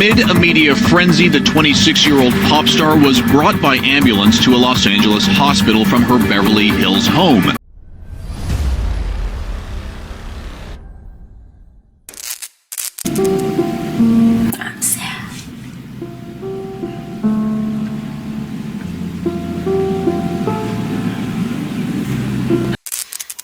Amid a media frenzy, the 26-year-old pop star was brought by ambulance to a Los Angeles hospital from her Beverly Hills home. I'm sad.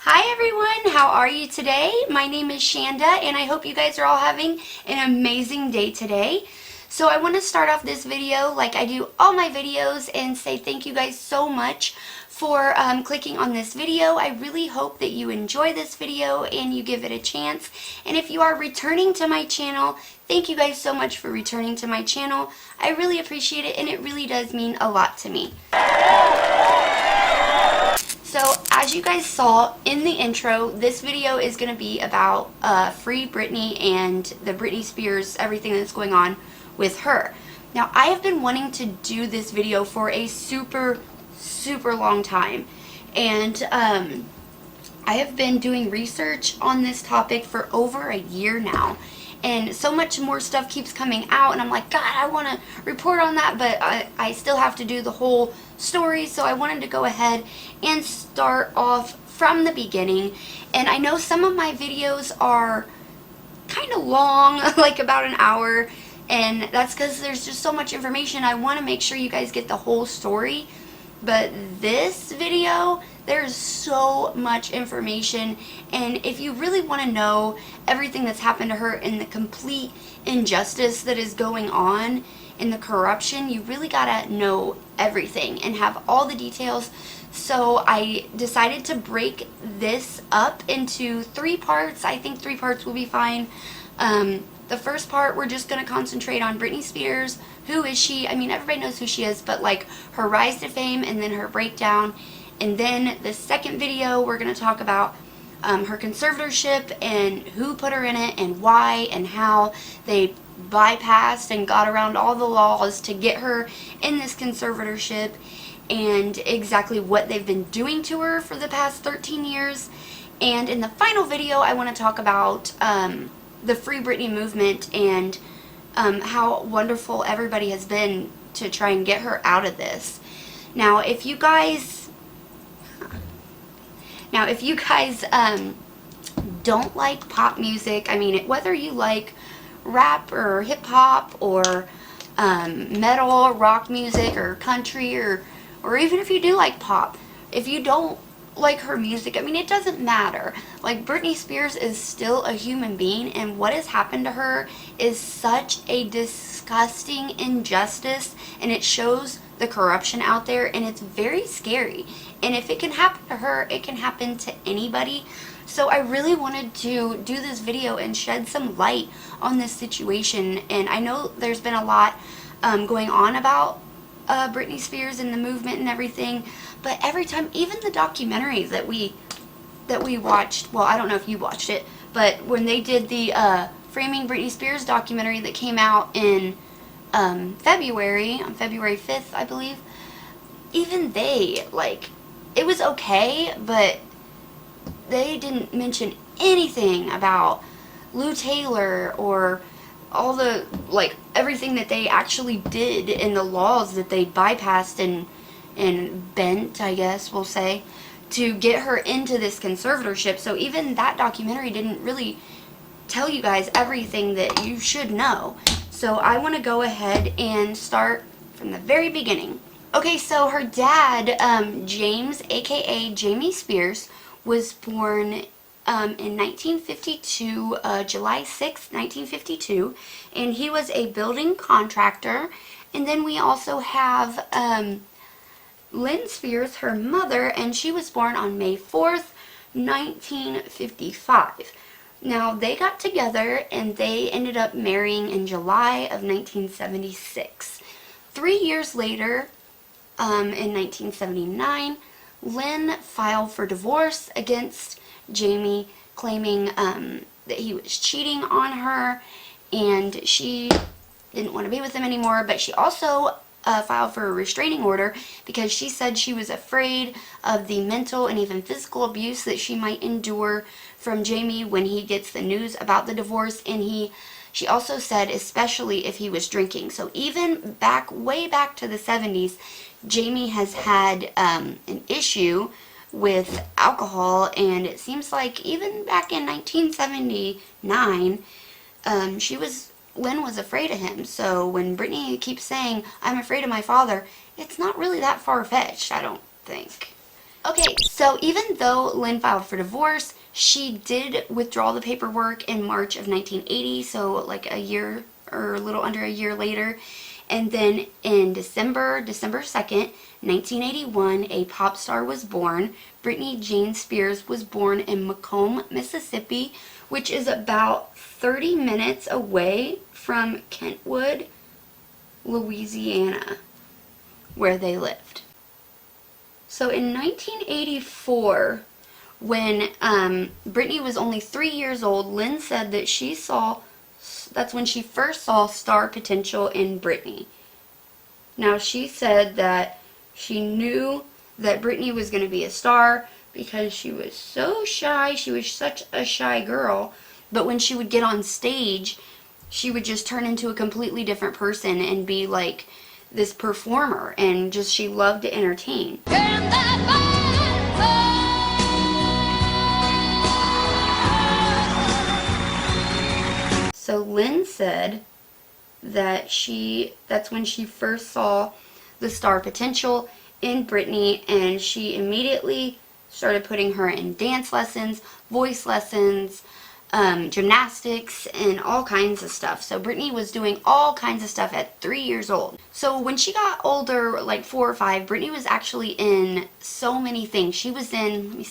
Hi everyone, how are you today? My name is Shanda and I hope you guys are all having an amazing day today. So I want to start off this video like I do all my videos and say thank you guys so much for clicking on this video. I really hope that you enjoy this video and you give it a chance. And if you are returning to my channel, thank you guys so much for returning to my channel. I really appreciate it and it really does mean a lot to me. So as you guys saw in the intro, this video is going to be about Free Britney and the Britney Spears, everything that's going on with her. Now I have been wanting to do this video for a super long time, and I have been doing research on this topic for over a year now, and so much more stuff keeps coming out and I'm like, God, I want to report on that, but I still have to do the whole story. So I wanted to go ahead and start off from the beginning. And I know some of my videos are kind of long, like about an hour, and that's because there's just so much information. I want to make sure you guys get the whole story. But this video, there's so much information, and if you really want to know everything that's happened to her and the complete injustice that is going on and the corruption, you really gotta know everything and have all the details. So I decided to break this up into 3 parts. I think 3 parts will be fine. The first part, we're just going to concentrate on Britney Spears. Who is she? I mean, everybody knows who she is, but like her rise to fame and then her breakdown. And then the second video, we're going to talk about her conservatorship and who put her in it and why and how they bypassed and got around all the laws to get her in this conservatorship, and exactly what they've been doing to her for the past 13 years. And in the final video, I want to talk about the Free Britney movement and how wonderful everybody has been to try and get her out of this. Now, if you guys don't like pop music, I mean, whether you like rap or hip hop or metal, rock music, or country, or even if you do like pop, if you don't like her music, I mean, it doesn't matter. Like, Britney Spears is still a human being, and what has happened to her is such a disgusting injustice, and it shows the corruption out there, and it's very scary. And if it can happen to her, it can happen to anybody. So I really wanted to do this video and shed some light on this situation. And I know there's been a lot going on about Britney Spears and the movement and everything, but every time, even the documentary that we watched, well, I don't know if you watched it, but when they did the Framing Britney Spears documentary that came out in February, on February 5th, I believe, even they, like, it was okay, but they didn't mention anything about Lou Taylor or all the, like, everything that they actually did in the laws that they bypassed and bent, I guess we'll say, to get her into this conservatorship. So even that documentary didn't really tell you guys everything that you should know. So I want to go ahead and start from the very beginning. Okay, so her dad, James, aka Jamie Spears, was born in 1952, July 6th, 1952, and he was a building contractor. And then we also have Lynn Spears, her mother, and she was born on May 4th, 1955. Now, they got together and they ended up marrying in July of 1976. 3 years later, in 1979, Lynn filed for divorce against Jamie, claiming that he was cheating on her and she didn't want to be with him anymore. But she also filed for a restraining order because she said she was afraid of the mental and even physical abuse that she might endure from Jamie when he gets the news about the divorce. And he She also said especially if he was drinking. So even way back to the 70s, Jamie has had an issue with alcohol, and it seems like even back in 1979, Lynn was afraid of him. So when Britney keeps saying, "I'm afraid of my father," it's not really that far-fetched, I don't think. Okay, so even though Lynn filed for divorce, she did withdraw the paperwork in March of 1980, so like a year or a little under a year later. And then in December 2nd, 1981, a pop star was born. Britney Jane Spears was born in Macomb, Mississippi, which is about 30 minutes away from Kentwood, Louisiana, where they lived. So in 1984, when Britney was only 3 years old, Lynn said that that's when she first saw star potential in Britney. Now, she said that she knew that Britney was going to be a star because she was so shy. She was such a shy girl. But when she would get on stage, she would just turn into a completely different person and be like this performer. And just, she loved to entertain. So Lynn said that that's when she first saw the star potential in Britney, and she immediately started putting her in dance lessons, voice lessons, gymnastics, and all kinds of stuff. So Britney was doing all kinds of stuff at 3 years old. So when she got older, like 4 or 5, Britney was actually in so many things. She was in,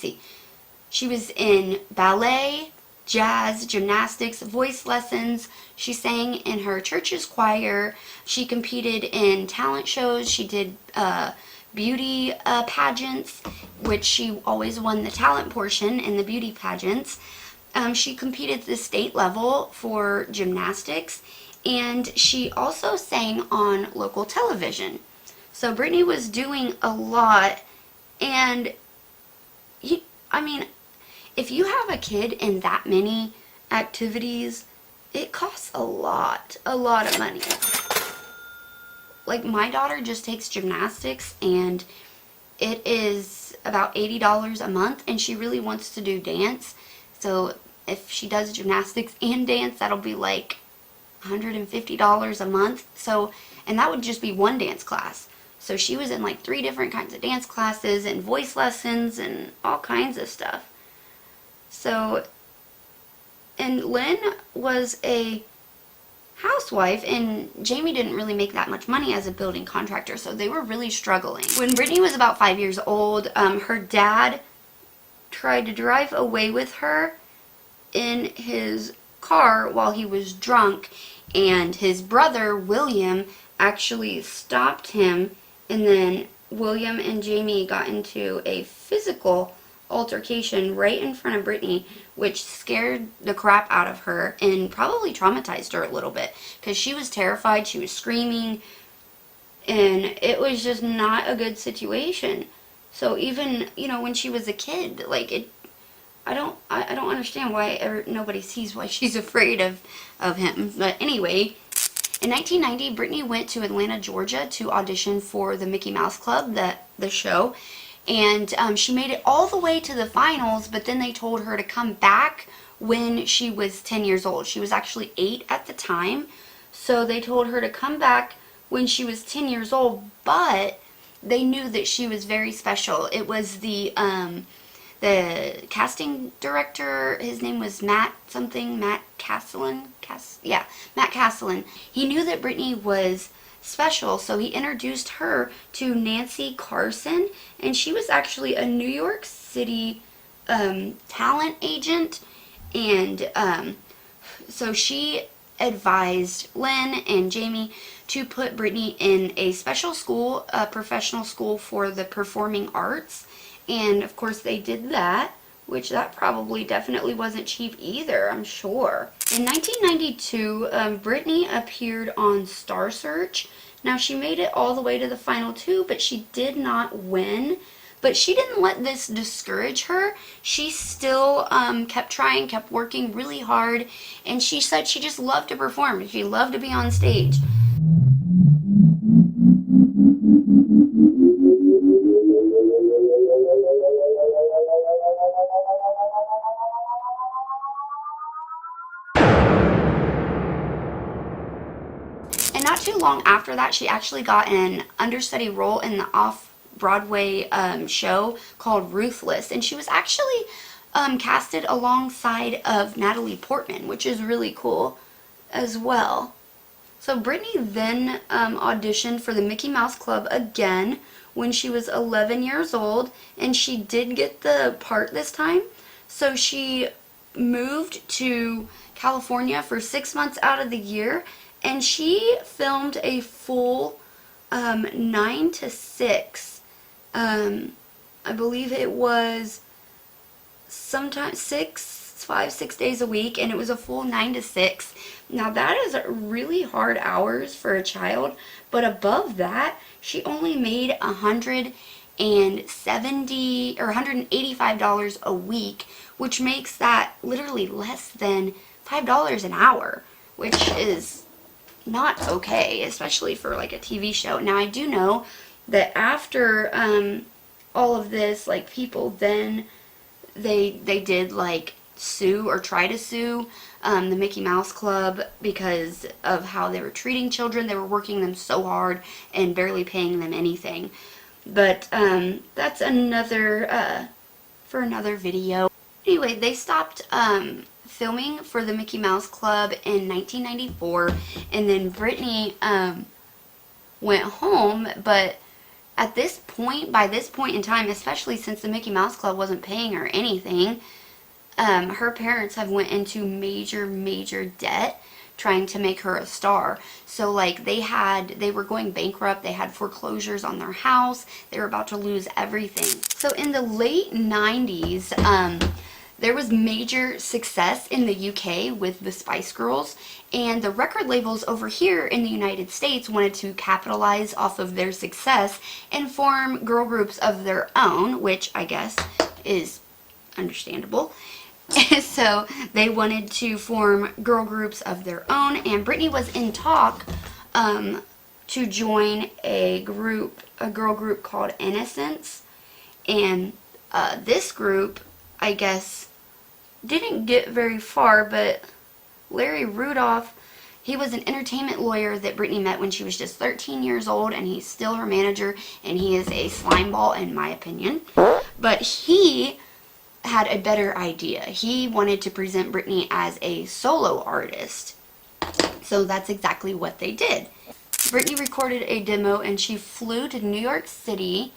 she was in ballet, jazz, gymnastics, voice lessons. She sang in her church's choir. She competed in talent shows. She did beauty pageants, which she always won the talent portion in the beauty pageants. She competed at the state level for gymnastics, and she also sang on local television. So Britney was doing a lot, and if you have a kid in that many activities, it costs a lot of money. Like, my daughter just takes gymnastics, and it is about $80 a month, and she really wants to do dance. So if she does gymnastics and dance, that'll be like $150 a month. So, and that would just be one dance class. So she was in like 3 different kinds of dance classes and voice lessons and all kinds of stuff. So, and Lynn was a housewife, and Jamie didn't really make that much money as a building contractor, so they were really struggling. When Britney was about 5 years old, her dad tried to drive away with her in his car while he was drunk, and his brother, William, actually stopped him, and then William and Jamie got into a physical altercation right in front of Britney, which scared the crap out of her and probably traumatized her a little bit, because she was terrified. She was screaming, and it was just not a good situation. So even, when she was a kid, like, I don't understand why nobody sees why she's afraid of him. But anyway, in 1990, Britney went to Atlanta, Georgia to audition for the Mickey Mouse Club, the show. And she made it all the way to the finals, but then they told her to come back when she was 10 years old. She was actually 8 at the time. So they told her to come back when she was 10 years old, but they knew that she was very special. It was the casting director, his name was Matt Castellan. Matt Castellan. He knew that Britney was special, so he introduced her to Nancy Carson, and she was actually a New York City talent agent, and so she advised Lynn and Jamie to put Britney in a special school, a professional school for the performing arts, and of course they did that, which that probably definitely wasn't cheap either, I'm sure. In 1992, Britney appeared on Star Search. Now, she made it all the way to the final 2, but she did not win. But she didn't let this discourage her. She still kept trying, kept working really hard, and she said she just loved to perform. She loved to be on stage. And not too long after that, she actually got an understudy role in the off-Broadway show called Ruthless. And she was actually casted alongside of Natalie Portman, which is really cool as well. So Britney then auditioned for the Mickey Mouse Club again when she was 11 years old, and she did get the part this time. So she moved to California for 6 months out of the year, and she filmed a full 9 to 6. I believe it was sometimes 6 days a week, and it was a full 9 to 6. Now that is really hard hours for a child, but above that, she only made $170 or $185 a week, which makes that literally less than $5 an hour, which is not okay, especially for like a TV show. Now I do know that after all of this, like, people then they did like sue or try to sue the Mickey Mouse Club because of how they were treating children. They were working them so hard and barely paying them anything. But that's another for another video. Anyway, they stopped filming for the Mickey Mouse Club in 1994, and then Britney went home. But at this point, by this point in time, especially since the Mickey Mouse Club wasn't paying her anything, her parents have went into major debt trying to make her a star. So like they were going bankrupt, they had foreclosures on their house, they were about to lose everything. So in the late 90s, there was major success in the UK with the Spice Girls, and the record labels over here in the United States wanted to capitalize off of their success and form girl groups of their own, which I guess is understandable. So they wanted to form girl groups of their own, and Britney was in talk to join a girl group called Innocence. And this group, I guess, didn't get very far, but Larry Rudolph, he was an entertainment lawyer that Britney met when she was just 13 years old, and he's still her manager, and he is a slimeball in my opinion. But he had a better idea. He wanted to present Britney as a solo artist. So that's exactly what they did. Britney recorded a demo, and she flew to New York City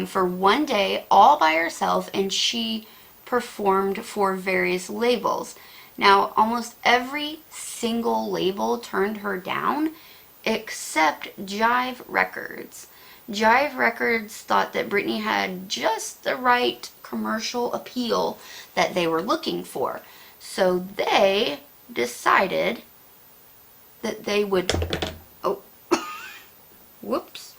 for one day all by herself, and she performed for various labels. Now, almost every single label turned her down except Jive Records. Jive Records thought that Britney had just the right commercial appeal that they were looking for. So they decided that they would, whoops.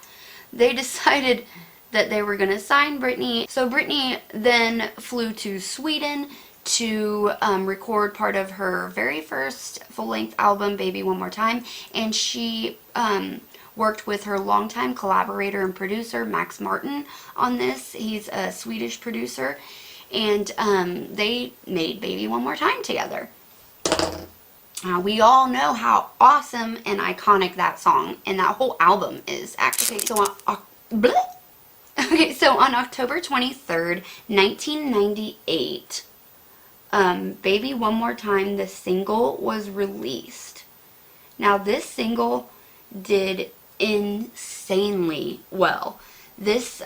They decided that they were going to sign Britney. So Britney then flew to Sweden to record part of her very first full-length album, Baby One More Time, and she worked with her longtime collaborator and producer, Max Martin, on this. He's a Swedish producer, and they made Baby One More Time together. We all know how awesome and iconic that song and that whole album is, actually. So on October 23rd, 1998, Baby One More Time, the single, was released. Now, this single did insanely well. This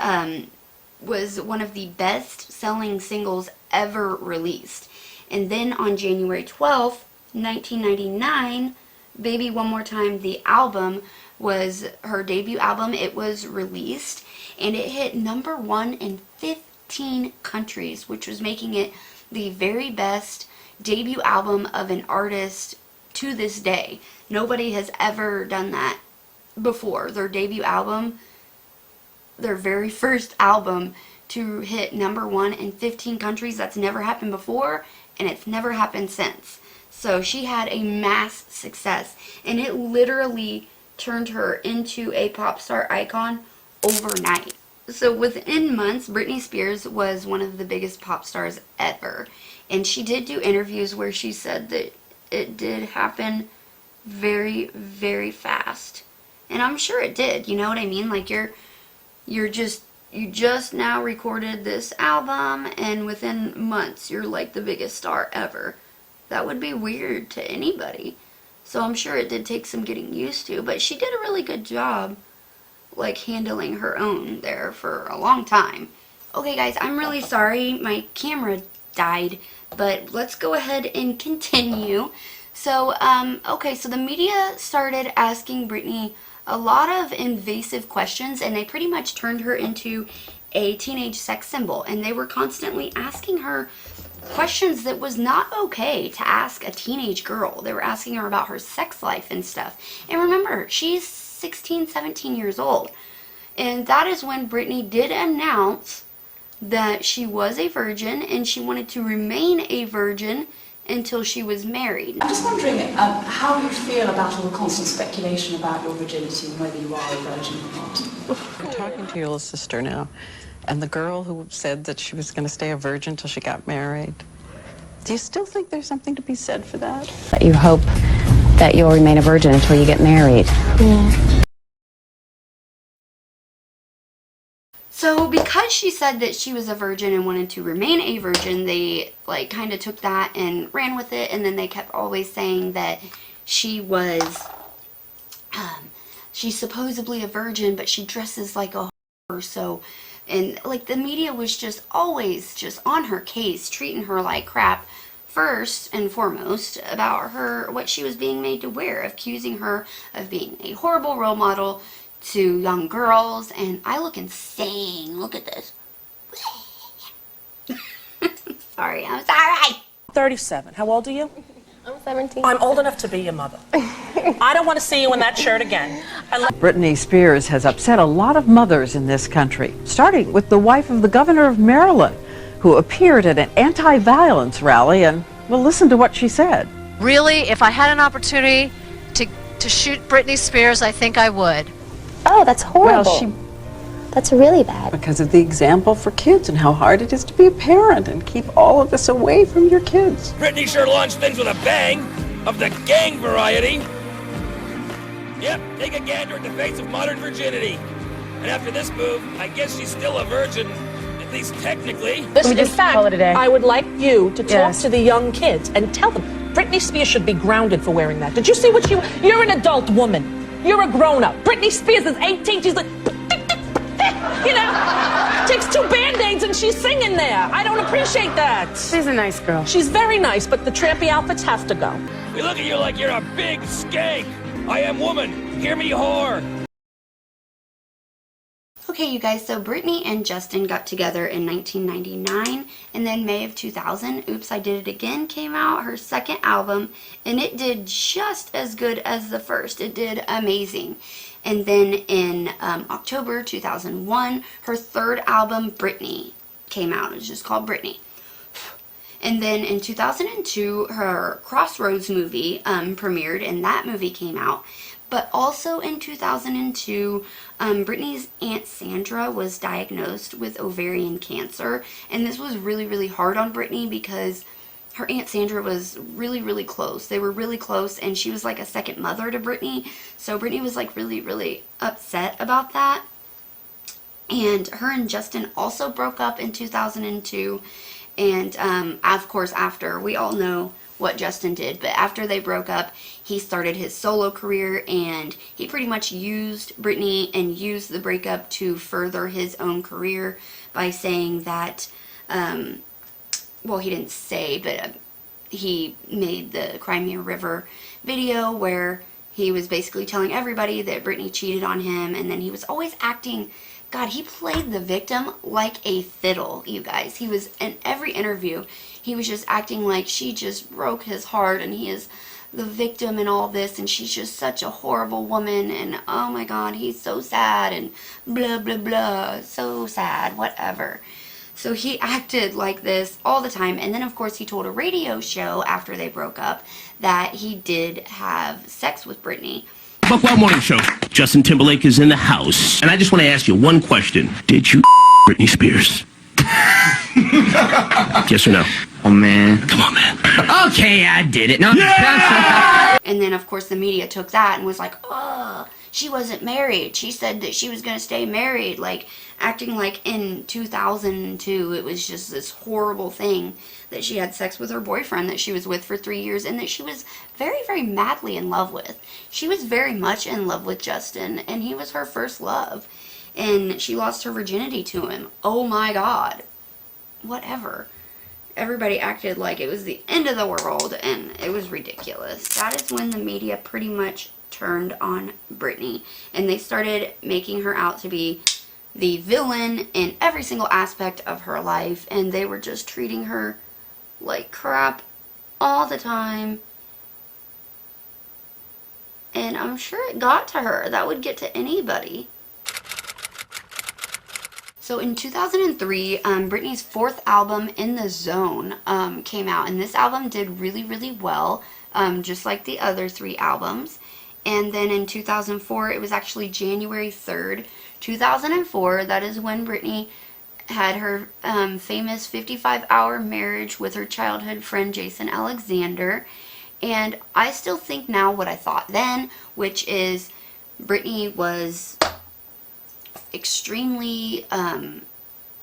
was one of the best-selling singles ever released. And then on January 12th, 1999, Baby One More Time, the album, was her debut album. It was released, and it hit #1 in 15 countries, which was making it the very best debut album of an artist to this day. Nobody has ever done that before. Their debut album, their very first album, to hit #1 in 15 countries. That's never happened before, and it's never happened since. So she had a mass success, and it literally turned her into a pop star icon overnight. So within months, Britney Spears was one of the biggest pop stars ever. And she did do interviews where she said that it did happen very, very fast. And I'm sure it did, you know what I mean? Like you just now recorded this album, and within months you're like the biggest star ever. That would be weird to anybody. So I'm sure it did take some getting used to, but she did a really good job like handling her own there for a long time. Okay guys, I'm really sorry my camera died, but let's go ahead and continue. So okay, so the media started asking Britney a lot of invasive questions, and they pretty much turned her into a teenage sex symbol, and they were constantly asking her questions that was not okay to ask a teenage girl. They were asking her about her sex life and stuff. And remember, she's 16, 17 years old. And that is when Britney did announce that she was a virgin and she wanted to remain a virgin until she was married. I'm just wondering how you feel about all the constant speculation about your virginity and whether you are a virgin or not. I'm talking to your little sister now, and the girl who said that she was going to stay a virgin till she got married. Do you still think there's something to be said for that? You hope that you'll remain a virgin until you get married. Yeah. So because she said that she was a virgin and wanted to remain a virgin, they like kind of took that and ran with it, and then they kept always saying that she was she's supposedly a virgin, but she dresses like a whore. So, and like the media was just always just on her case, treating her like crap first and foremost about her, what she was being made to wear, accusing her of being a horrible role model to young girls. And I look insane. Look at this. Sorry, I'm sorry. 37. How old are you? I'm 17. I'm old enough to be your mother. I don't want to see you in that shirt again. Britney Spears has upset a lot of mothers in this country, starting with the wife of the governor of Maryland, who appeared at an anti-violence rally, and well, listen to what she said. Really, if I had an opportunity to shoot Britney Spears, I think I would. Oh, that's horrible. Well, that's really bad. Because of the example for kids and how hard it is to be a parent and keep all of this away from your kids. Britney sure launched things with a bang, of the gang variety. Yep, take a gander at the face of modern virginity. And after this move, I guess she's still a virgin, at least technically. Listen, in fact, I would like you to talk to the young kids and tell them Britney Spears should be grounded for wearing that. Did you see what you're an adult woman. You're a grown-up. Britney Spears is 18. She's like, you know, takes 2 Band-Aids and she's singing there. I don't appreciate that. She's a nice girl. She's very nice, but the trampy outfits have to go. We look at you like you're a big skank. I am woman. Hear me, whore. Okay, you guys, so Britney and Justin got together in 1999, and then May of 2000, Oops, I Did It Again came out, her second album, and it did just as good as the first. It did amazing. And then in October 2001, her third album, Britney, came out. It was just called Britney. And then in 2002, her Crossroads movie premiered, and that movie came out. But also in 2002, Britney's Aunt Sandra was diagnosed with ovarian cancer. And this was really, really hard on Britney because her Aunt Sandra was really, really close. They were really close, and she was like a second mother to Britney. So Britney was like really, really upset about that. And her and Justin also broke up in 2002. And of course, after, we all know what Justin did, but after they broke up, he started his solo career, and he pretty much used Britney and used the breakup to further his own career by saying that, well, he didn't say, but he made the Crimea River video where he was basically telling everybody that Britney cheated on him, and then he was always acting, God, he played the victim like a fiddle, you guys. He was, in every interview, he was just acting like she just broke his heart and he is the victim in all this, and she's just such a horrible woman, and oh my god, he's so sad, and blah blah blah, so sad, whatever. So he acted like this all the time, and then of course he told a radio show after they broke up that he did have sex with Britney. Buckwild Morning Show. Justin Timberlake is in the house, and I just want to ask you one question. Did you Britney Spears? Yes or no? Oh, man. Come on, man. Okay, I did it. No. Yeah! And then of course the media took that and was like, oh, she wasn't married. She said that she was going to stay married, like acting like in 2002 it was just this horrible thing that she had sex with her boyfriend that she was with for 3 years and that she was very, very madly in love with. She was very much in love with Justin, and he was her first love, and she lost her virginity to him. Oh my god. Whatever. Everybody acted like it was the end of the world, and it was ridiculous. That is when the media pretty much turned on Britney, and they started making her out to be the villain in every single aspect of her life, and they were just treating her like crap all the time. And I'm sure it got to her. That would get to anybody. So in 2003, Britney's fourth album, In the Zone, came out. And this album did really, really well, just like the other 3 albums. And then in 2004, it was actually January 3rd, 2004, that is when Britney had her famous 55-hour marriage with her childhood friend Jason Alexander. And I still think now what I thought then, which is Britney was extremely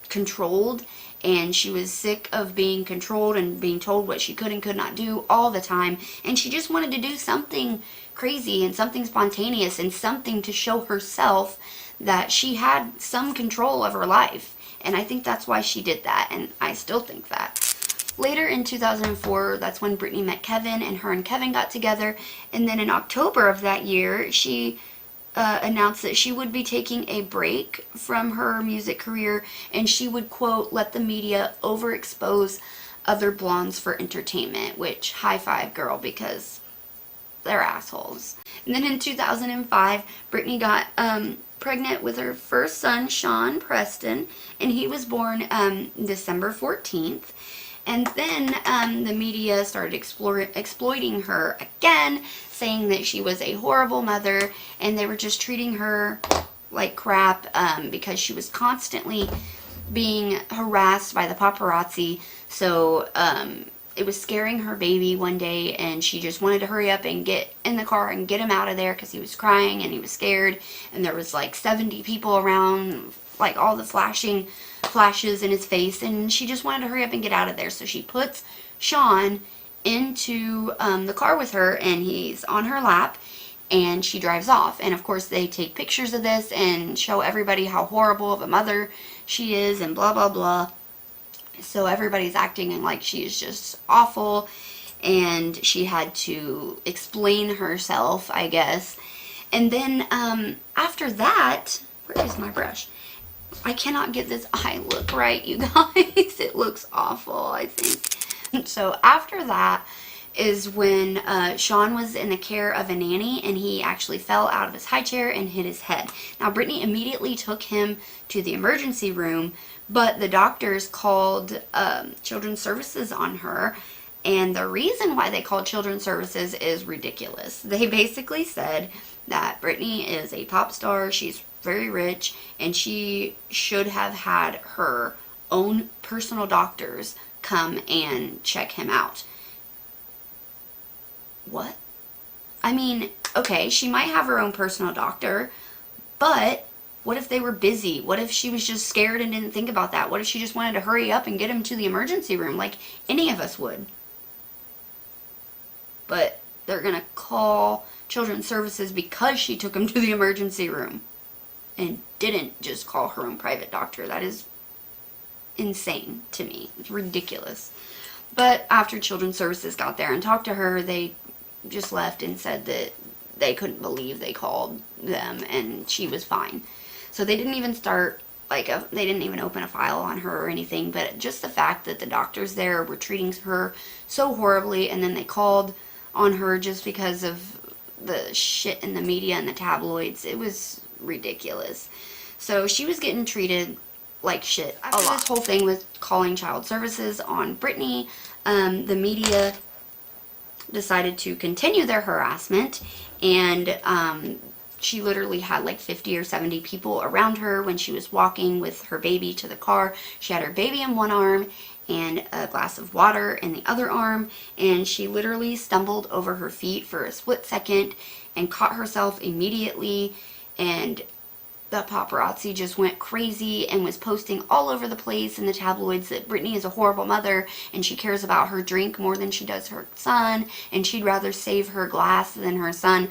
controlled, and she was sick of being controlled and being told what she could and could not do all the time, and she just wanted to do something crazy and something spontaneous and something to show herself that she had some control of her life. And I think that's why she did that, and I still think that. Later in 2004, that's when Britney met Kevin, and her and Kevin got together, and then in October of that year, she announced that she would be taking a break from her music career, and she would, quote, let the media overexpose other blondes for entertainment, which, high five, girl, because they're assholes. And then in 2005, Britney got pregnant with her first son, Sean Preston, and he was born December 14th. And then the media started exploiting her again, saying that she was a horrible mother, and they were just treating her like crap because she was constantly being harassed by the paparazzi. So it was scaring her baby one day, and she just wanted to hurry up and get in the car and get him out of there because he was crying and he was scared, and there was like 70 people around, like all the flashes in his face, and she just wanted to hurry up and get out of there. So she puts Sean into the car with her, and he's on her lap, and she drives off. And of course they take pictures of this and show everybody how horrible of a mother she is and blah blah blah. So everybody's acting like she is just awful, and she had to explain herself, I guess. And then after that, where is my brush? I cannot get this eye look right, you guys. It looks awful, I think. So after that is when Sean was in the care of a nanny, and he actually fell out of his high chair and hit his head. Now Britney immediately took him to the emergency room, but the doctors called Children's Services on her, and the reason why they called Children's Services is ridiculous. They basically said that Britney is a pop star, she's very rich, and she should have had her own personal doctors come and check him out. What? I mean, okay, she might have her own personal doctor, but what if they were busy? What if she was just scared and didn't think about that? What if she just wanted to hurry up and get him to the emergency room like any of us would? But they're gonna call Children's Services because she took him to the emergency room and didn't just call her own private doctor. That is insane to me. It's ridiculous. But after Children's Services got there and talked to her, they just left and said that they couldn't believe they called them and she was fine. So they didn't even start, they didn't even open a file on her or anything, but just the fact that the doctors there were treating her so horribly, and then they called on her just because of the shit in the media and the tabloids. It was ridiculous. So she was getting treated like shit a lot. This whole thing with calling child services on Britney, the media decided to continue their harassment, and she literally had like 50 or 70 people around her when she was walking with her baby to the car. She had her baby in one arm and a glass of water in the other arm, and she literally stumbled over her feet for a split second and caught herself immediately, and the paparazzi just went crazy and was posting all over the place in the tabloids that Britney is a horrible mother and she cares about her drink more than she does her son, and she'd rather save her glass than her son.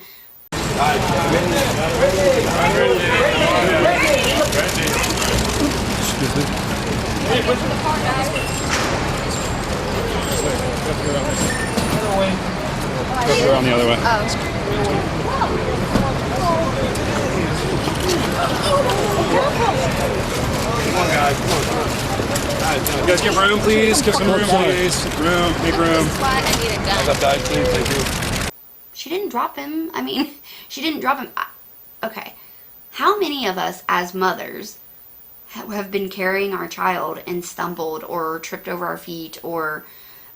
Around the other way. Come on, guys. Come on. You guys give room, please. Give some room, please. Room. Make room. I got dive team. Thank you. She didn't drop him. I mean, she didn't drop him. Okay. How many of us as mothers have been carrying our child and stumbled or tripped over our feet or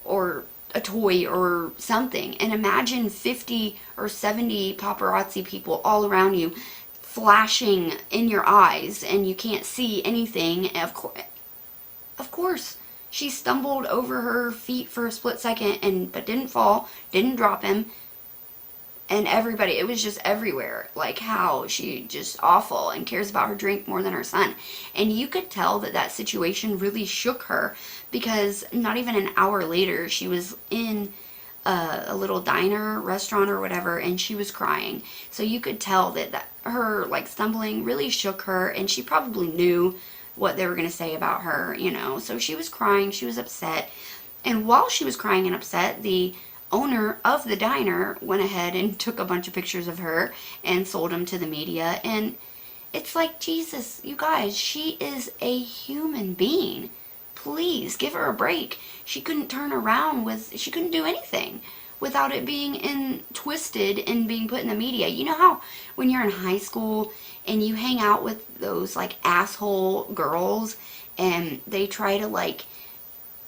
a toy or something? And imagine 50 or 70 paparazzi people all around you flashing in your eyes and you can't see anything. Of course, she stumbled over her feet for a split second but didn't fall, didn't drop him. And everybody, it was just everywhere, like how she just awful and cares about her drink more than her son. And you could tell that that situation really shook her, because not even an hour later, she was in a little diner, restaurant or whatever, and she was crying. So you could tell that her like stumbling really shook her, and she probably knew what they were going to say about her, you know. So she was crying, she was upset. And while she was crying and upset, the owner of the diner went ahead and took a bunch of pictures of her and sold them to the media. And it's like, Jesus, you guys, she is a human being. Please give her a break. She couldn't turn around she couldn't do anything without it being twisted and being put in the media. You know how when you're in high school and you hang out with those like asshole girls and they try to like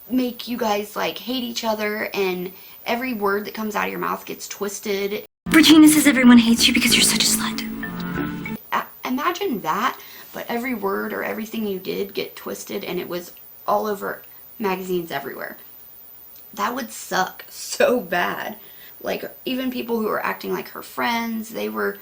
make you guys like hate each other, and every word that comes out of your mouth gets twisted. Regina says everyone hates you because you're such a slut. Imagine that, but every word or everything you did get twisted and it was all over magazines everywhere. That would suck so bad. Like, even people who were acting like her friends, they were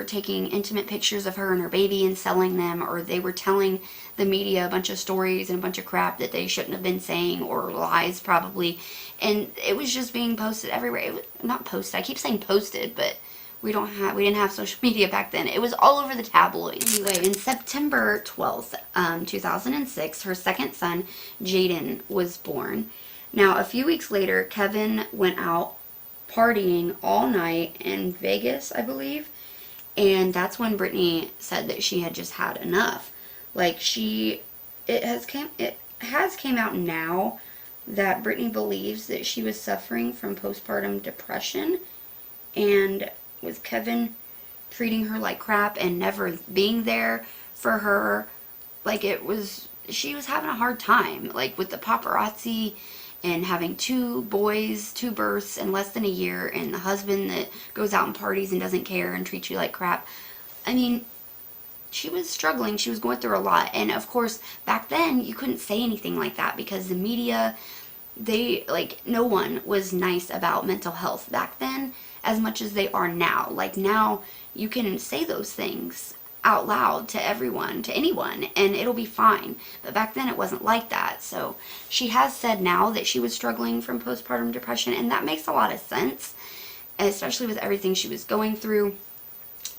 taking intimate pictures of her and her baby and selling them, or they were telling the media a bunch of stories and a bunch of crap that they shouldn't have been saying, or lies probably, and it was just being posted everywhere. It was not posted, I keep saying posted, but we didn't have social media back then. It was all over the tabloids. Anyway, in September 12th, 2006, her second son, Jaden, was born. Now, a few weeks later, Kevin went out partying all night in Vegas, I believe, and that's when Britney said that she had just had enough. Like, it has came out now that Britney believes that she was suffering from postpartum depression, and with Kevin treating her like crap and never being there for her, like, she was having a hard time, like, with the paparazzi and having 2 boys, 2 births in less than a year, and the husband that goes out and parties and doesn't care and treats you like crap. I mean, she was struggling. She was going through a lot. And of course, back then, you couldn't say anything like that because the media, no one was nice about mental health back then as much as they are now. Like, now, you can say those things out loud to everyone, to anyone, and it'll be fine. But back then it wasn't like that. So she has said now that she was struggling from postpartum depression, and that makes a lot of sense, especially with everything she was going through.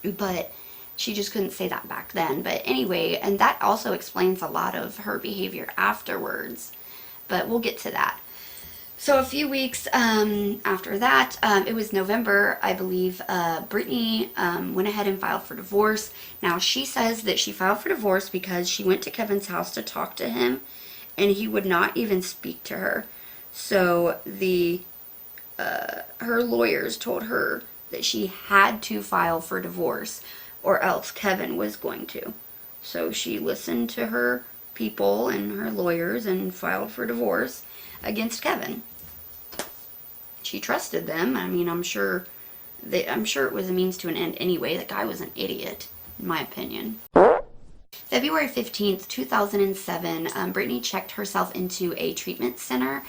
But she just couldn't say that back then. But anyway, and that also explains a lot of her behavior afterwards. But we'll get to that. So a few weeks after that, it was November, I believe, Britney went ahead and filed for divorce. Now, she says that she filed for divorce because she went to Kevin's house to talk to him, and he would not even speak to her. So the her lawyers told her that she had to file for divorce or else Kevin was going to. So she listened to her people and her lawyers and filed for divorce against Kevin. She trusted them. I mean, I'm sure it was a means to an end anyway. That guy was an idiot, in my opinion. February 15th, 2007, Britney checked herself into a treatment center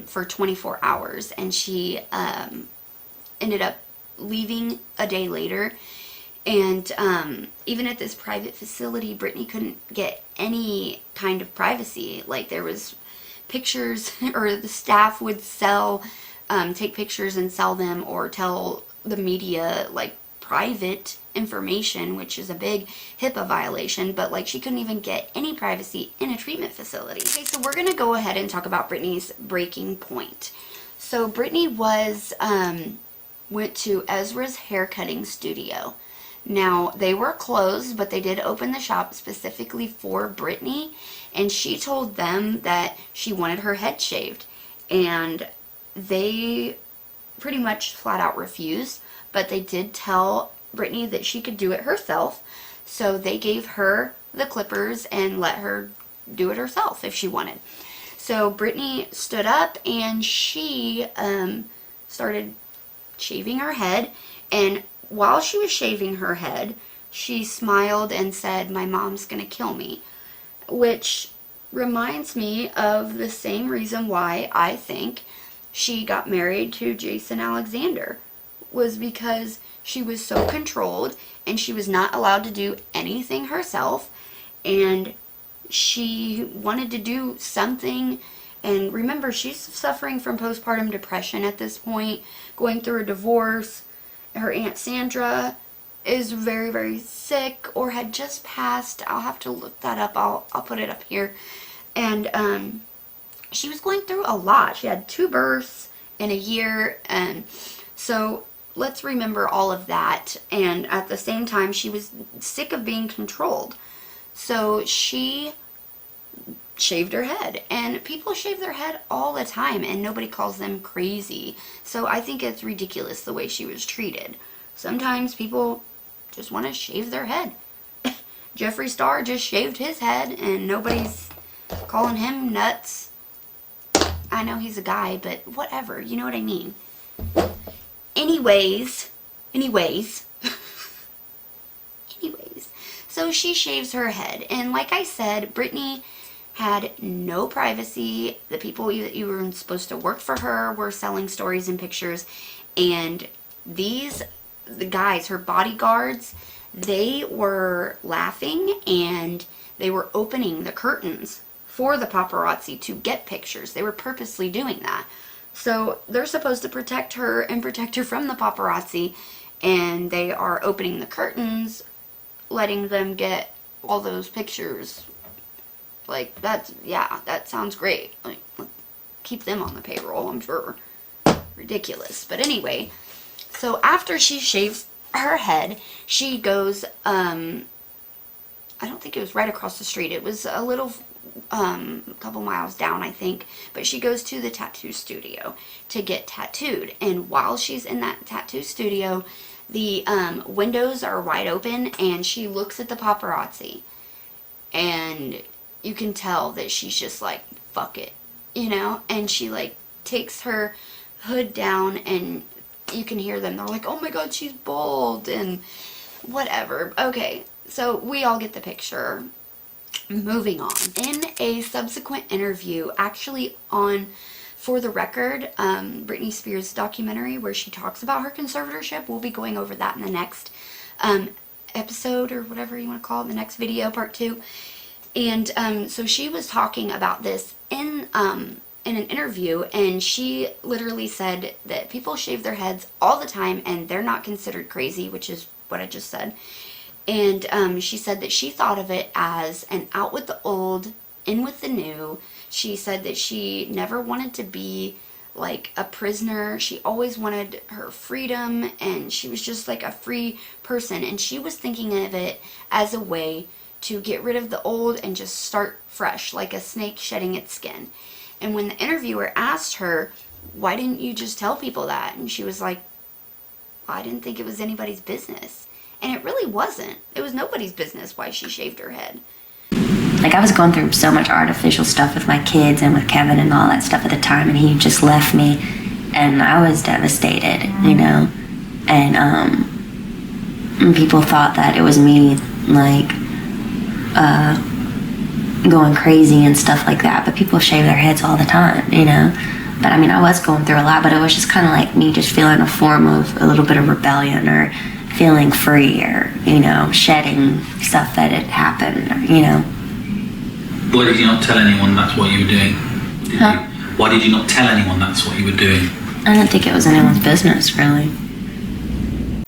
for 24 hours, and she ended up leaving a day later. And even at this private facility, Britney couldn't get any kind of privacy. Like, there was pictures, or the staff would take pictures and sell them, or tell the media, like, private information, which is a big HIPAA violation, but, like, she couldn't even get any privacy in a treatment facility. Okay, so we're gonna go ahead and talk about Britney's breaking point. So Britney went to Ezra's haircutting studio. Now, they were closed, but they did open the shop specifically for Britney, and she told them that she wanted her head shaved, and they pretty much flat out refused, but they did tell Britney that she could do it herself, so they gave her the clippers and let her do it herself if she wanted. So Britney stood up and she started shaving her head, and while she was shaving her head, she smiled and said, "My mom's gonna kill me," which reminds me of the same reason why I think she got married to Jason Alexander, was because she was so controlled and she was not allowed to do anything herself, and she wanted to do something. And remember, she's suffering from postpartum depression at this point, going through a divorce. Her Aunt Sandra is very, very sick, or had just passed. I'll have to look that up. I'll put it up here. And she was going through a lot. She had 2 births in a year, and so let's remember all of that. And at the same time, she was sick of being controlled, so she shaved her head. And people shave their head all the time and nobody calls them crazy. So I think it's ridiculous the way she was treated. Sometimes people just want to shave their head. Jeffree Star just shaved his head and nobody's calling him nuts. I know he's a guy, but whatever, you know what I mean. Anyways, so she shaves her head, and like I said, Britney had no privacy. The people that you were supposed to work for her were selling stories and pictures, and the guys, her bodyguards, they were laughing and they were opening the curtains for the paparazzi to get pictures. They were purposely doing that. So they're supposed to protect her and protect her from the paparazzi, and they are opening the curtains, letting them get all those pictures. Like, that sounds great. Like, keep them on the payroll, I'm sure. Ridiculous. But anyway, so after she shaves her head, she goes, I don't think it was right across the street. It was a little, couple miles down, I think. But she goes to the tattoo studio to get tattooed. And while she's in that tattoo studio, the windows are wide open, and she looks at the paparazzi. And you can tell that she's just like, fuck it, you know? And she, like, takes her hood down, and you can hear them. They're like, oh my god, she's bald, and whatever. Okay, so we all get the picture. Moving on. In a subsequent interview, actually on For the Record, Britney Spears documentary, where she talks about her conservatorship, we'll be going over that in the next episode, or whatever you want to call it, the next video, part 2. And so she was talking about this in an interview, and she literally said that people shave their heads all the time and they're not considered crazy, which is what I just said. And she said that she thought of it as an out with the old, in with the new. She said that she never wanted to be like a prisoner. She always wanted her freedom, and she was just like a free person. And she was thinking of it as a way to get rid of the old and just start fresh, like a snake shedding its skin. And when the interviewer asked her why didn't you just tell people that? And she was like, well, I didn't think it was anybody's business. And it really wasn't. It was nobody's business why she shaved her head. Like, I was going through so much artificial stuff with my kids and with Kevin and all that stuff at the time, and he just left me, and I was devastated, you know. And people thought that it was me, like, going crazy and stuff like that, but people shave their heads all the time, you know. But I mean, I was going through a lot, but it was just kind of like me just feeling a form of a little bit of rebellion, or feeling free, or, you know, shedding stuff that had happened, or, you know. Why did you not tell anyone that's what you were doing? Why did you not tell anyone that's what you were doing? I didn't think it was anyone's business, really.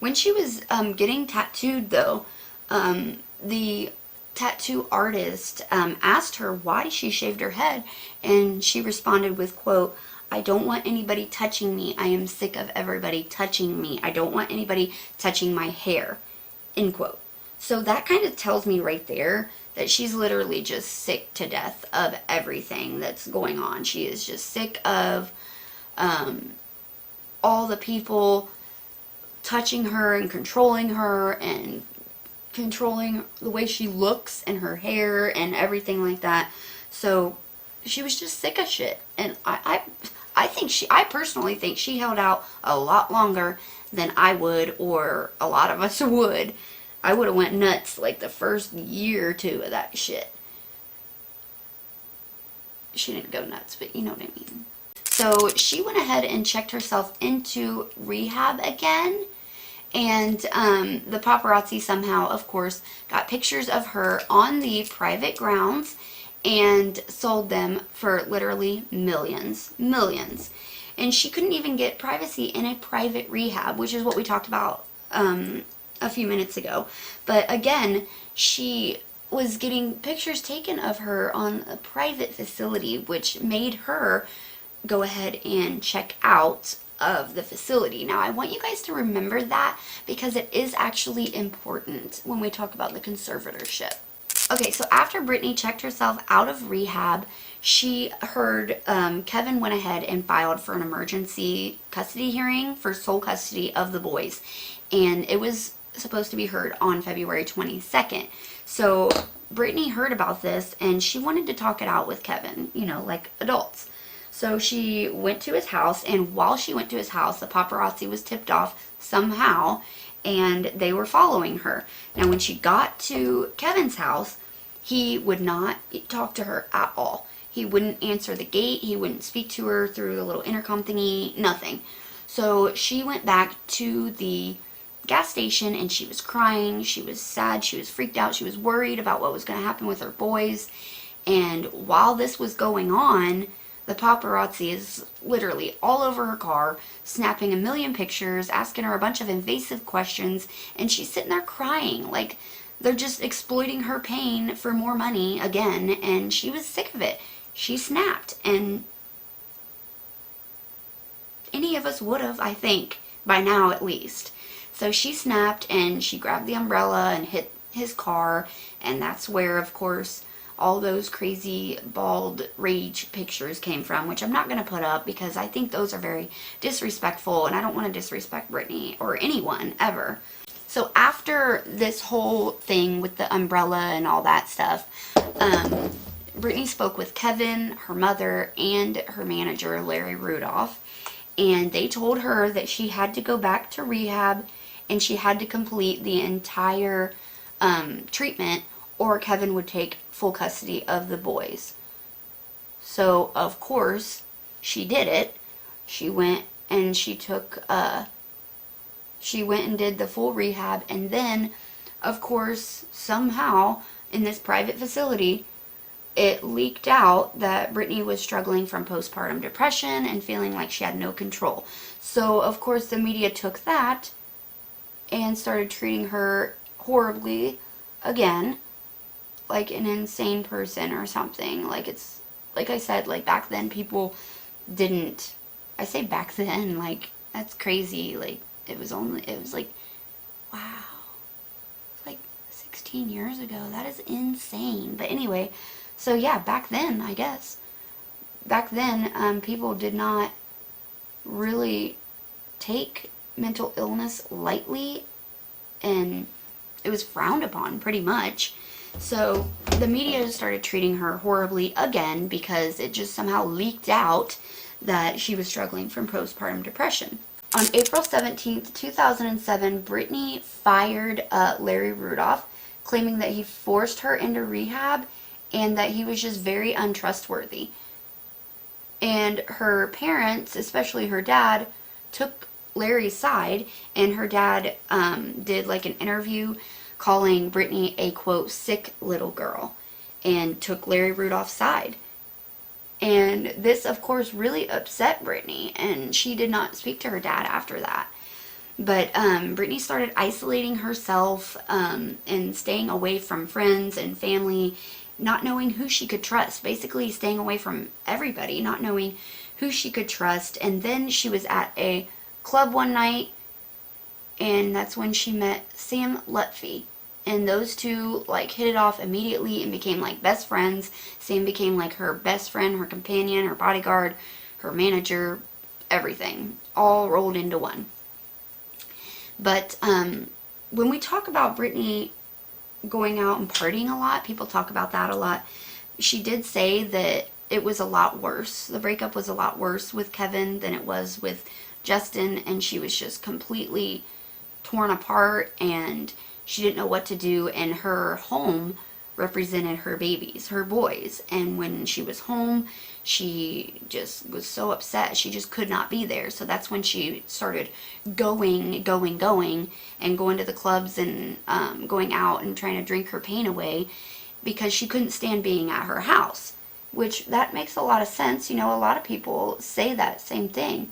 When she was getting tattooed, though, the tattoo artist asked her why she shaved her head, and she responded with, quote, "I don't want anybody touching me. I am sick of everybody touching me. I don't want anybody touching my hair," end quote. So that kind of tells me right there that she's literally just sick to death of everything that's going on. She is just sick of all the people touching her and controlling the way she looks and her hair and everything like that. So she was just sick of shit. And I personally think she held out a lot longer than I would, or a lot of us would. I would have went nuts like the first year or two of that shit. She didn't go nuts, but you know what I mean. So she went ahead and checked herself into rehab again. And the paparazzi somehow, of course, got pictures of her on the private grounds and sold them for literally millions. Millions. And she couldn't even get privacy in a private rehab, which is what we talked about a few minutes ago. But again, she was getting pictures taken of her on a private facility, which made her go ahead and check out of the facility. Now, I want you guys to remember that, because it is actually important when we talk about the conservatorship. Okay, so after Britney checked herself out of rehab, she heard Kevin went ahead and filed for an emergency custody hearing for sole custody of the boys. And it was supposed to be heard on February 22nd. So Britney heard about this and she wanted to talk it out with Kevin, you know, like adults. So she went to his house, and while she went to his house, the paparazzi was tipped off somehow, and they were following her. Now, when she got to Kevin's house, he would not talk to her at all. He wouldn't answer the gate. He wouldn't speak to her through the little intercom thingy, nothing. So she went back to the gas station, and she was crying. She was sad. She was freaked out. She was worried about what was going to happen with her boys. And while this was going on, the paparazzi is literally all over her car, snapping a million pictures, asking her a bunch of invasive questions, and she's sitting there crying. Like, they're just exploiting her pain for more money again, and she was sick of it. She snapped, and any of us would have, I think, by now at least. So she snapped, and she grabbed the umbrella and hit his car, and that's where, of course, all those crazy bald rage pictures came from, which I'm not going to put up because I think those are very disrespectful, and I don't want to disrespect Britney or anyone ever. So after this whole thing with the umbrella and all that stuff, Britney spoke with Kevin, her mother, and her manager, Larry Rudolph, and they told her that she had to go back to rehab and she had to complete the entire treatment, or Kevin would take full custody of the boys. So, of course, she did it. She went and she went and did the full rehab, and then, of course, somehow, in this private facility, it leaked out that Britney was struggling from postpartum depression and feeling like she had no control. So, of course, the media took that and started treating her horribly again, like an insane person or something. Like, it's, like I said, like back then people didn't, I say back then, like, that's crazy. Like, it was like, wow, it's like 16 years ago. That is insane. But anyway, so yeah, back then, I guess, back then, people did not really take mental illness lightly, and it was frowned upon pretty much. So the media started treating her horribly again because it just somehow leaked out that she was struggling from postpartum depression. On April 17th, 2007, Britney fired Larry Rudolph, claiming that he forced her into rehab and that he was just very untrustworthy. And her parents, especially her dad, took Larry's side, and her dad did like an interview calling Britney a, quote, sick little girl, and took Larry Rudolph's side. And this, of course, really upset Britney, and she did not speak to her dad after that. But Britney started isolating herself and staying away from friends and family, not knowing who she could trust, basically staying away from everybody, not knowing who she could trust. And then she was at a club one night, and that's when she met Sam Lutfi. And those two like hit it off immediately and became like best friends. Sam became like her best friend, her companion, her bodyguard, her manager, everything, all rolled into one. But when we talk about Britney going out and partying a lot, people talk about that a lot. She did say that it was a lot worse. The breakup was a lot worse with Kevin than it was with Justin, and she was just completely torn apart, and she didn't know what to do, and her home represented her babies, her boys. And when she was home, she just was so upset. She just could not be there. So that's when she started going, and going to the clubs and going out and trying to drink her pain away, because she couldn't stand being at her house, which that makes a lot of sense. You know, a lot of people say that same thing.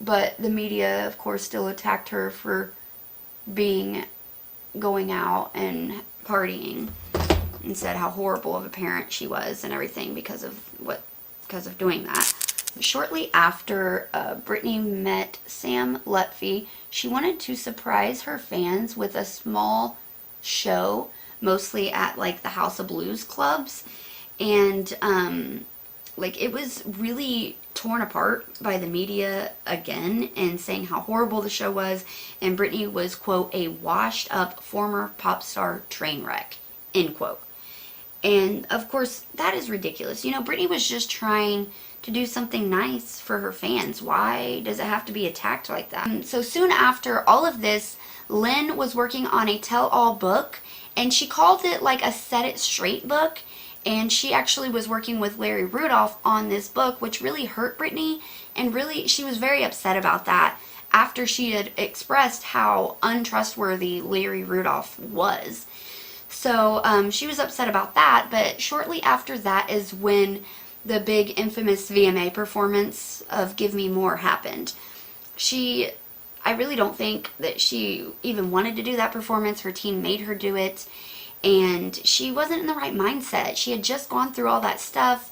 But the media, of course, still attacked her for going out and partying, and said how horrible of a parent she was and everything because of doing that. Shortly after Britney met Sam Lutfi, she wanted to surprise her fans with a small show, mostly at like the House of Blues clubs, and like it was really torn apart by the media again, and saying how horrible the show was, and Britney was, quote, a washed up former pop star train wreck, end quote. And of course that is ridiculous. You know, Britney was just trying to do something nice for her fans. Why does it have to be attacked like that? So soon after all of this, Lynn was working on a tell-all book, and she called it like a Set It Straight book. And she actually was working with Larry Rudolph on this book, which really hurt Britney, and really she was very upset about that after she had expressed how untrustworthy Larry Rudolph was. So she was upset about that, but shortly after that is when the big infamous VMA performance of Give Me More happened. I really don't think that she even wanted to do that performance. Her team made her do it. And she wasn't in the right mindset. She had just gone through all that stuff,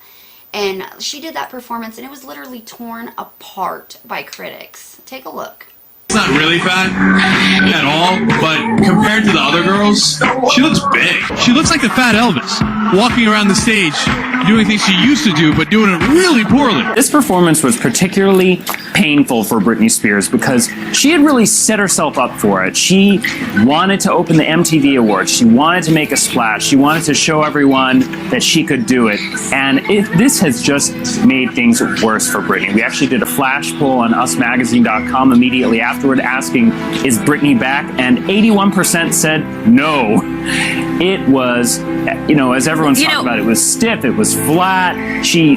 and she did that performance, and it was literally torn apart by critics. Take a look. It's not really fat at all, but compared to the other girls, she looks big. She looks like the fat Elvis, walking around the stage, doing things she used to do, but doing it really poorly. This performance was particularly painful for Britney Spears because she had really set herself up for it. She wanted to open the MTV Awards. She wanted to make a splash. She wanted to show everyone that she could do it. And this has just made things worse for Britney. We actually did a flash poll on usmagazine.com immediately afterward asking, is Britney back? And 81% said no. It was, you know, as everyone's talking about, it was stiff, it was flat. She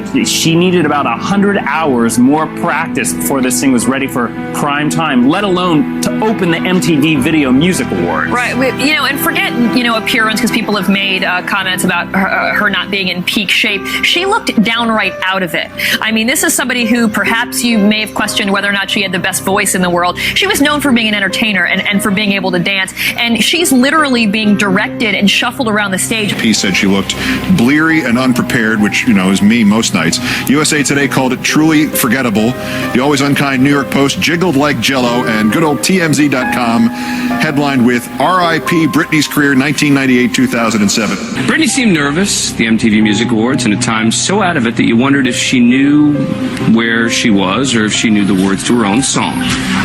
needed about 100 hours more practice before this thing was ready for prime time, let alone to open the MTV Video Music Awards. Right, you know, and forget, you know, appearance, because people have made comments about her not being in peak shape. She looked downright out of it. I mean, this is somebody who perhaps you may have questioned whether or not she had the best voice in the world. She was known for being an entertainer and for being able to dance, and she's literally being directed and shuffled around the stage. He said she looked bleary and unprepared, which, you know, is me most nights. USA Today called it truly forgettable The always unkind New York Post jiggled like Jell-O, and good old TMZ.com headlined with R.I.P. Britney's career 1998-2007. Britney seemed nervous, the MTV Music Awards, and at times so out of it that you wondered if she knew where she was or if she knew the words to her own song.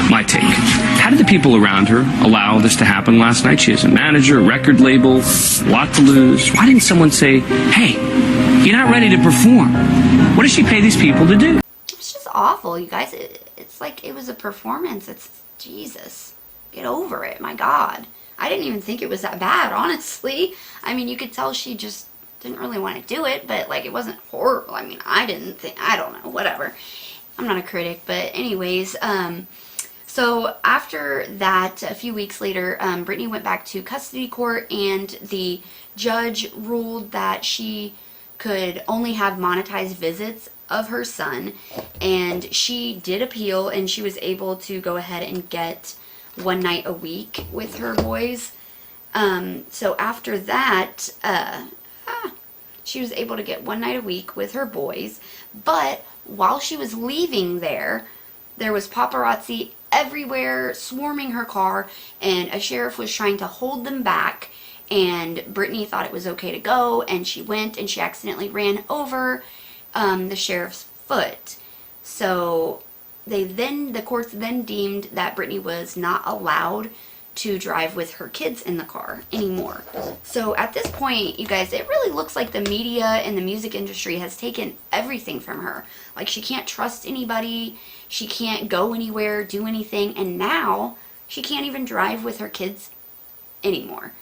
My take. How did the people around her allow this to happen last night? She has a manager, a record label, a lot to lose. Why didn't someone say, hey, you're not ready to perform? What does she pay these people to do? It's just awful, you guys. It's like it was a performance. It's Jesus. Get over it, my God. I didn't even think it was that bad, honestly. I mean, you could tell she just didn't really want to do it, but like it wasn't horrible. I mean, I don't know, whatever. I'm not a critic, but anyways, so after that, a few weeks later, Britney went back to custody court, and the judge ruled that she could only have monetized visits of her son, and she did appeal, and she was able to go ahead and get 1 night a week with her boys. So after that, she was able to get 1 night a week with her boys, but while she was leaving there was paparazzi everywhere swarming her car, and a sheriff was trying to hold them back, and Britney thought it was okay to go, and she went, and she accidentally ran over the sheriff's foot. So the courts then deemed that Britney was not allowed to drive with her kids in the car anymore. So at this point, you guys, it really looks like the media and the music industry has taken everything from her. Like, she can't trust anybody, she can't go anywhere, do anything, and now she can't even drive with her kids anymore.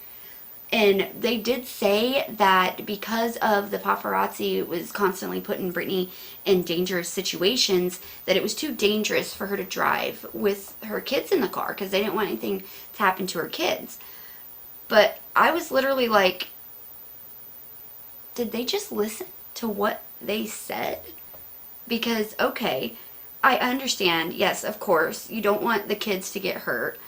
And they did say that because of the paparazzi was constantly putting Britney in dangerous situations, that it was too dangerous for her to drive with her kids in the car because they didn't want anything to happen to her kids. But I was literally like, did they just listen to what they said? Because, okay, I understand, yes, of course, you don't want the kids to get hurt,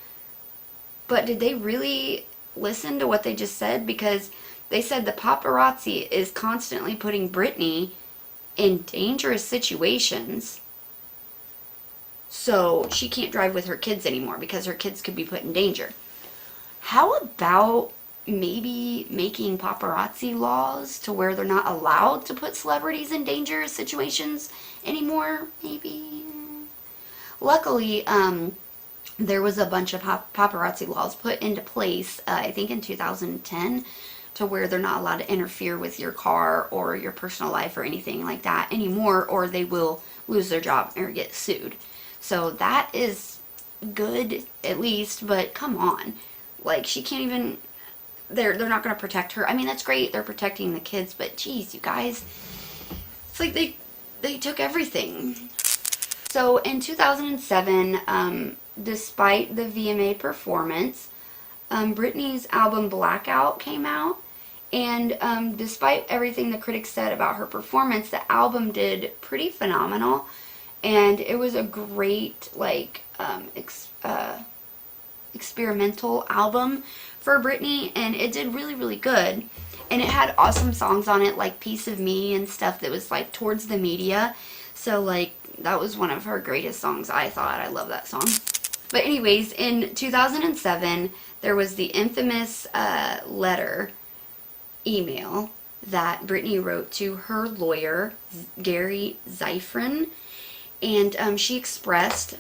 but did they really listen to what they just said? Because they said the paparazzi is constantly putting Britney in dangerous situations, so she can't drive with her kids anymore because her kids could be put in danger. How about maybe making paparazzi laws to where they're not allowed to put celebrities in dangerous situations anymore? Maybe. Luckily, there was a bunch of paparazzi laws put into place, I think in 2010, to where they're not allowed to interfere with your car or your personal life or anything like that anymore, or they will lose their job or get sued. So that is good, at least, but come on. Like, she can't even, they're not going to protect her. I mean, that's great, they're protecting the kids, but geez, you guys, it's like they took everything. So in 2007, despite the VMA performance, Britney's album Blackout came out, and despite everything the critics said about her performance, the album did pretty phenomenal, and it was a great, like, experimental album for Britney, and it did really, really good, and it had awesome songs on it, like Piece of Me and stuff that was, like, towards the media, so, like, that was one of her greatest songs, I thought. I love that song. But anyways, in 2007, there was the infamous email that Britney wrote to her lawyer, Gary Zyfrin, and she expressed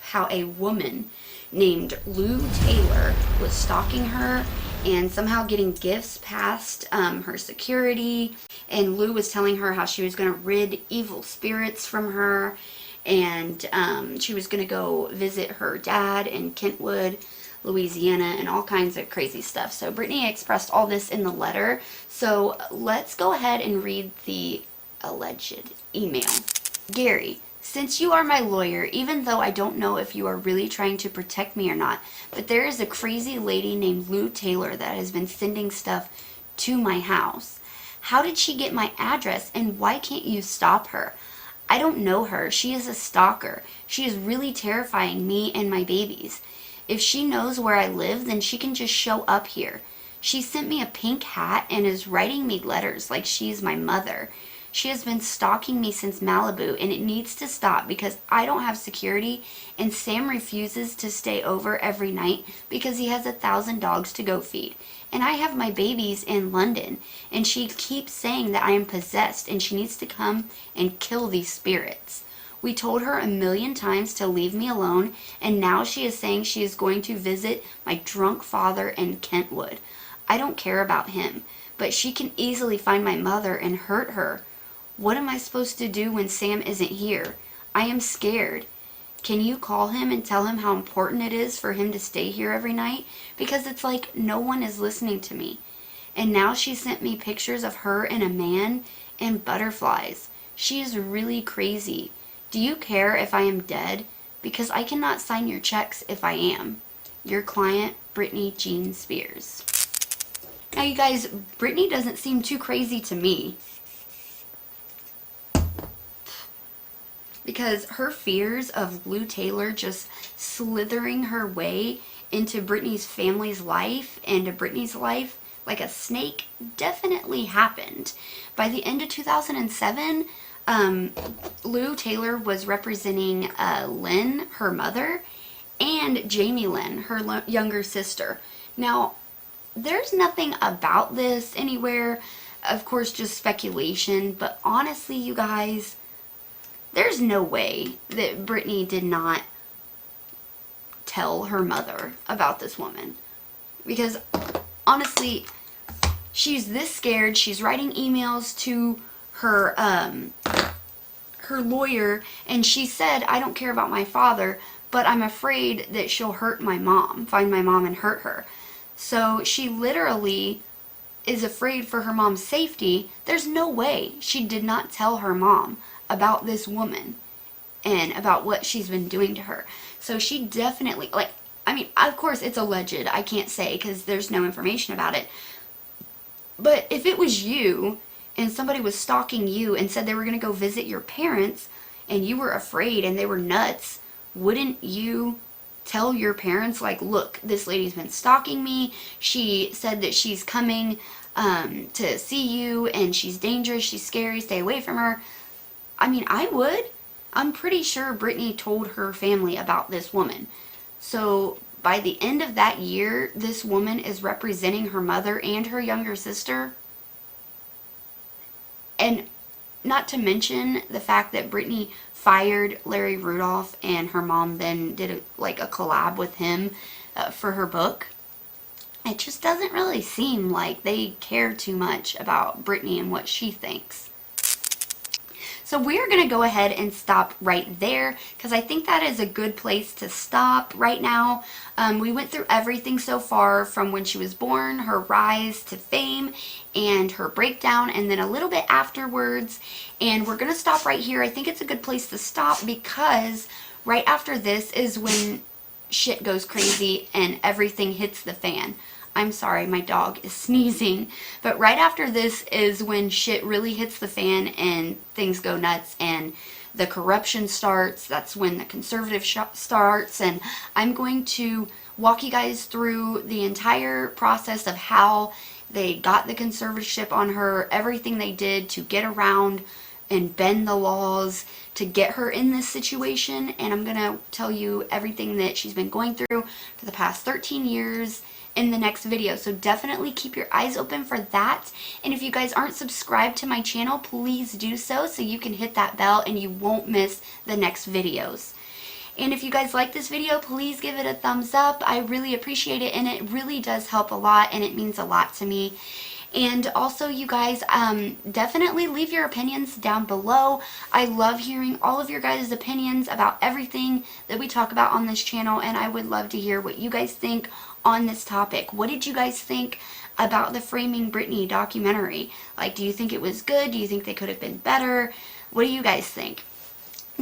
how a woman named Lou Taylor was stalking her and somehow getting gifts past her security, and Lou was telling her how she was going to rid evil spirits from her, and she was going to go visit her dad in Kentwood, Louisiana, and all kinds of crazy stuff. So Britney expressed all this in the letter, so let's go ahead and read the alleged email. Gary, since you are my lawyer, even though I don't know if you are really trying to protect me or not, but there is a crazy lady named Lou Taylor that has been sending stuff to my house. How did she get my address, and why can't you stop her? I don't know her. She is a stalker. She is really terrifying me and my babies. If she knows where I live, then she can just show up here. She sent me a pink hat and is writing me letters like she's my mother. She has been stalking me since Malibu, and it needs to stop because I don't have security, and Sam refuses to stay over every night because he has 1,000 dogs to go feed. And I have my babies in London, and she keeps saying that I am possessed and she needs to come and kill these spirits. We told her 1,000,000 times to leave me alone, and now she is saying she is going to visit my drunk father in Kentwood. I don't care about him, but she can easily find my mother and hurt her. What am I supposed to do when Sam isn't here? I am scared. Can you call him and tell him how important it is for him to stay here every night? Because it's like no one is listening to me. And now she sent me pictures of her and a man and butterflies. She is really crazy. Do you care if I am dead? Because I cannot sign your checks if I am. Your client, Britney Jean Spears. Now you guys, Britney doesn't seem too crazy to me. Because her fears of Lou Taylor just slithering her way into Britney's family's life and to Britney's life like a snake definitely happened. By the end of 2007, Lou Taylor was representing Lynn, her mother, and Jamie Lynn, her younger sister. Now, there's nothing about this anywhere, of course, just speculation, but honestly, you guys, there's no way that Britney did not tell her mother about this woman. Because, honestly, she's this scared. She's writing emails to her, her lawyer, and she said, I don't care about my father, but I'm afraid that she'll hurt my mom, find my mom and hurt her. So she literally is afraid for her mom's safety. There's no way she did not tell her mom about this woman and about what she's been doing to her. So she definitely, like, I mean, of course it's alleged. I can't say because there's no information about it. But if it was you and somebody was stalking you and said they were going to go visit your parents and you were afraid and they were nuts, wouldn't you tell your parents, like, look, this lady's been stalking me. She said that she's coming to see you and she's dangerous, she's scary, stay away from her. I mean, I would. I'm pretty sure Britney told her family about this woman. So by the end of that year, this woman is representing her mother and her younger sister. And not to mention the fact that Britney fired Larry Rudolph and her mom then did a collab with him for her book. It just doesn't really seem like they care too much about Britney and what she thinks. So we're going to go ahead and stop right there because I think that is a good place to stop right now. We went through everything so far from when she was born, her rise to fame, and her breakdown, and then a little bit afterwards. And we're going to stop right here. I think it's a good place to stop because right after this is when shit goes crazy and everything hits the fan. I'm sorry, my dog is sneezing. But right after this is when shit really hits the fan and things go nuts and the corruption starts. That's when the conservative starts. And I'm going to walk you guys through the entire process of how they got the conservatorship on her, everything they did to get around and bend the laws to get her in this situation. And I'm going to tell you everything that she's been going through for the past 13 years in the next video. So definitely keep your eyes open for that. And if you guys aren't subscribed to my channel, please do so you can hit that bell and you won't miss the next videos. And if you guys like this video, please give it a thumbs up. I really appreciate it, and it really does help a lot, and it means a lot to me. And also, you guys, definitely leave your opinions down below. I love hearing all of your guys' opinions about everything that we talk about on this channel, and I would love to hear what you guys think on this topic. What did you guys think about the Framing Britney documentary? Like, do you think it was good? Do you think they could have been better? What do you guys think?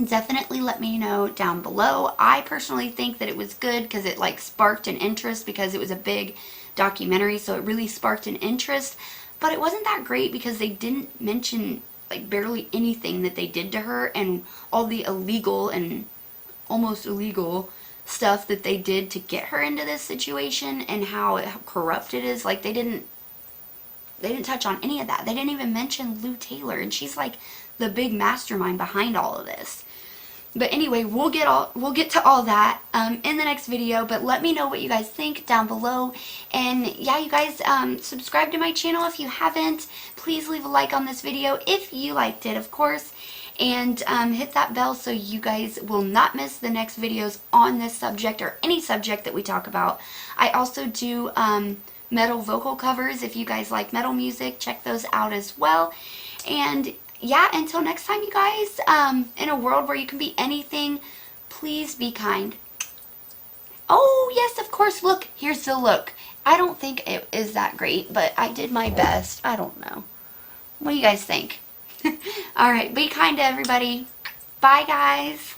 Definitely let me know down below. I personally think that it was good because it sparked an interest because it was a big documentary, so it really sparked an interest. But it wasn't that great because they didn't mention barely anything that they did to her and all the illegal and almost illegal stuff that they did to get her into this situation and how corrupt it is. They didn't They didn't touch on any of that. They didn't even mention Lou Taylor, and she's like the big mastermind behind all of this. But anyway, we'll get to all that in the next video. But let me know what you guys think down below. And yeah, you guys, subscribe to my channel if you haven't. Please leave a like on this video if you liked it, of course. And hit that bell so you guys will not miss the next videos on this subject or any subject that we talk about. I also do metal vocal covers. If you guys like metal music, check those out as well. And yeah, until next time, you guys, in a world where you can be anything, please be kind. Oh, yes, of course, look, here's the look. I don't think it is that great, but I did my best. I don't know. What do you guys think? Alright, be kind to everybody. Bye, guys.